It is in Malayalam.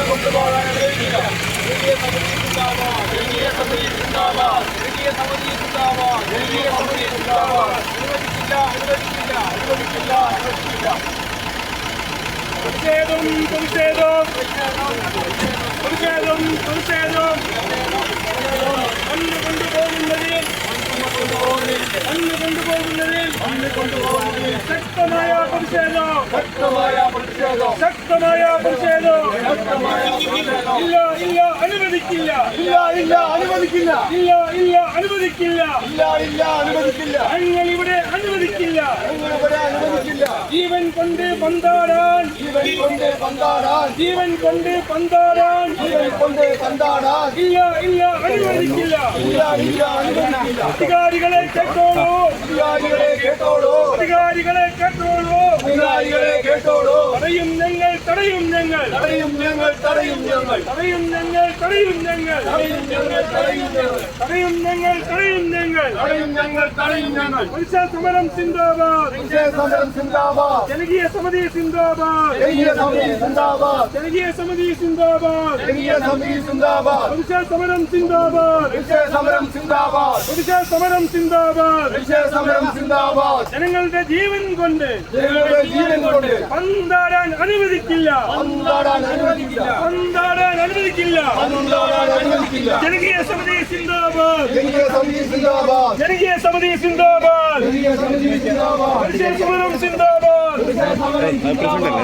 കൊണ്ടുപോകാൻ അനുവദിക്കില്ല. ജനകീയ സമിതി സിന്ദാബാദ്, ജനകീയ സമിതി സിന്ദാബാദ്, ജനകീയ സമിതി സിന്ദാബാദ്, ജനകീയ സമിതി സിന്ദാബാദ്. അനുവദിക്കില്ല, അനുവദിക്കില്ല, അനുവദിക്കില്ല, അനുവദിക്കില്ല. പ്രതിഷേധം, പ്രതിഷേധം, പ്രതിഷേധം, പ്രതിഷേധം. മണ്ണ് കൊണ്ടുപോകുന്നതിൽ ശക്തമായ പ്രതിഷേധം, ശക്തമായ പ്രതിഷേധം, ശക്തമായ പ്രതിഷേധം. ഇല്ല ഇല്ല അനുവദിക്കില്ല, ഇല്ല ഇല്ല അനുവദിക്കില്ല, ഇല്ല ഇല്ല അനുവദിക്കില്ല, ഇല്ല ഇല്ല അനുവദിക്കില്ല. ഞങ്ങൾ ഇവിടെ അനുവദിക്കില്ല, ഞങ്ങൾ ഇവിടെ അനുവദിക്കില്ല. ജീവൻ കൊണ്ട് പന്താടാൻ, ജീവൻ കൊണ്ട് പന്താടാൻ, ജീവൻ കൊണ്ട് പന്താടാൻ, ജീവൻ കൊണ്ട് പന്താടാൻ. ഇല്ല ഇല്ല അനുവദിക്കില്ല, ഇല്ല ഇല്ല അനുവദിക്കില്ല. അധികാരികളെ കേട്ടോളൂ, അധികാരികളെ കേട്ടോളൂ, അധികാരികളെ കേട്ടോളൂ, അധികാരികളെ കേട്ടോളൂ. തടയും ഞങ്ങൾ, തടയും ഞങ്ങൾ, തടയും ഞങ്ങൾ, തടയും ഞങ്ങൾ, തടയും ഞങ്ങൾ, തടയും ഞങ്ങൾ, തടയും ഞങ്ങൾ, തടയും ഞങ്ങൾ, തടയും ഞങ്ങൾ, തടയും ഞങ്ങൾ, തടയും ഞങ്ങൾ, തടയും ഞങ്ങൾ. പ്രതിഷേധ സമരം സിന്ദാബാദ്, പ്രതിഷേധ സമരം സിന്ദാബാദ്, ജനകീയ സമിതി സിന്ദാബാദ്, ജനകീയ സമിതി സിന്ദാബാദ്, ജനകീയ സമിതി സിന്ദാബാദ്, ജനകീയ സമിതി സിന്ദാബാദ്. പ്രതിഷേധ സമരം സിന്ദാബാദ്, പ്രതിഷേധ സമരം സിന്ദാബാദ്, പ്രതിഷേധ സമരം സിന്ദാബാദ്, പ്രതിഷേധ സമരം സിന്ദാബാദ്. ജനങ്ങളുടെ ജീവൻ കൊണ്ട്, ജനങ്ങളുടെ ജീവൻ കൊണ്ട് പന്താടാൻ അനുവദിക്കില്ല, പന്താടാൻ അനുവദിക്കില്ല, പന്താടാൻ അനുവദിക്കില്ല, പന്താടാൻ അനുവദിക്കില്ല. ജനകീയ സമിതി സിന്ദാബാദ്, ജനകീയ സമിതി സിന്ദാബാദ്, ജനകീയ സമിതി സിന്ദാബാദ്, ജനകീയ സമിതി സിന്ദാബാദ്. പ്രതിഷേധ സമരം സിന്ദാബാദ്, പ്രതിഷേധ സമരം സിന്ദാബാദ്.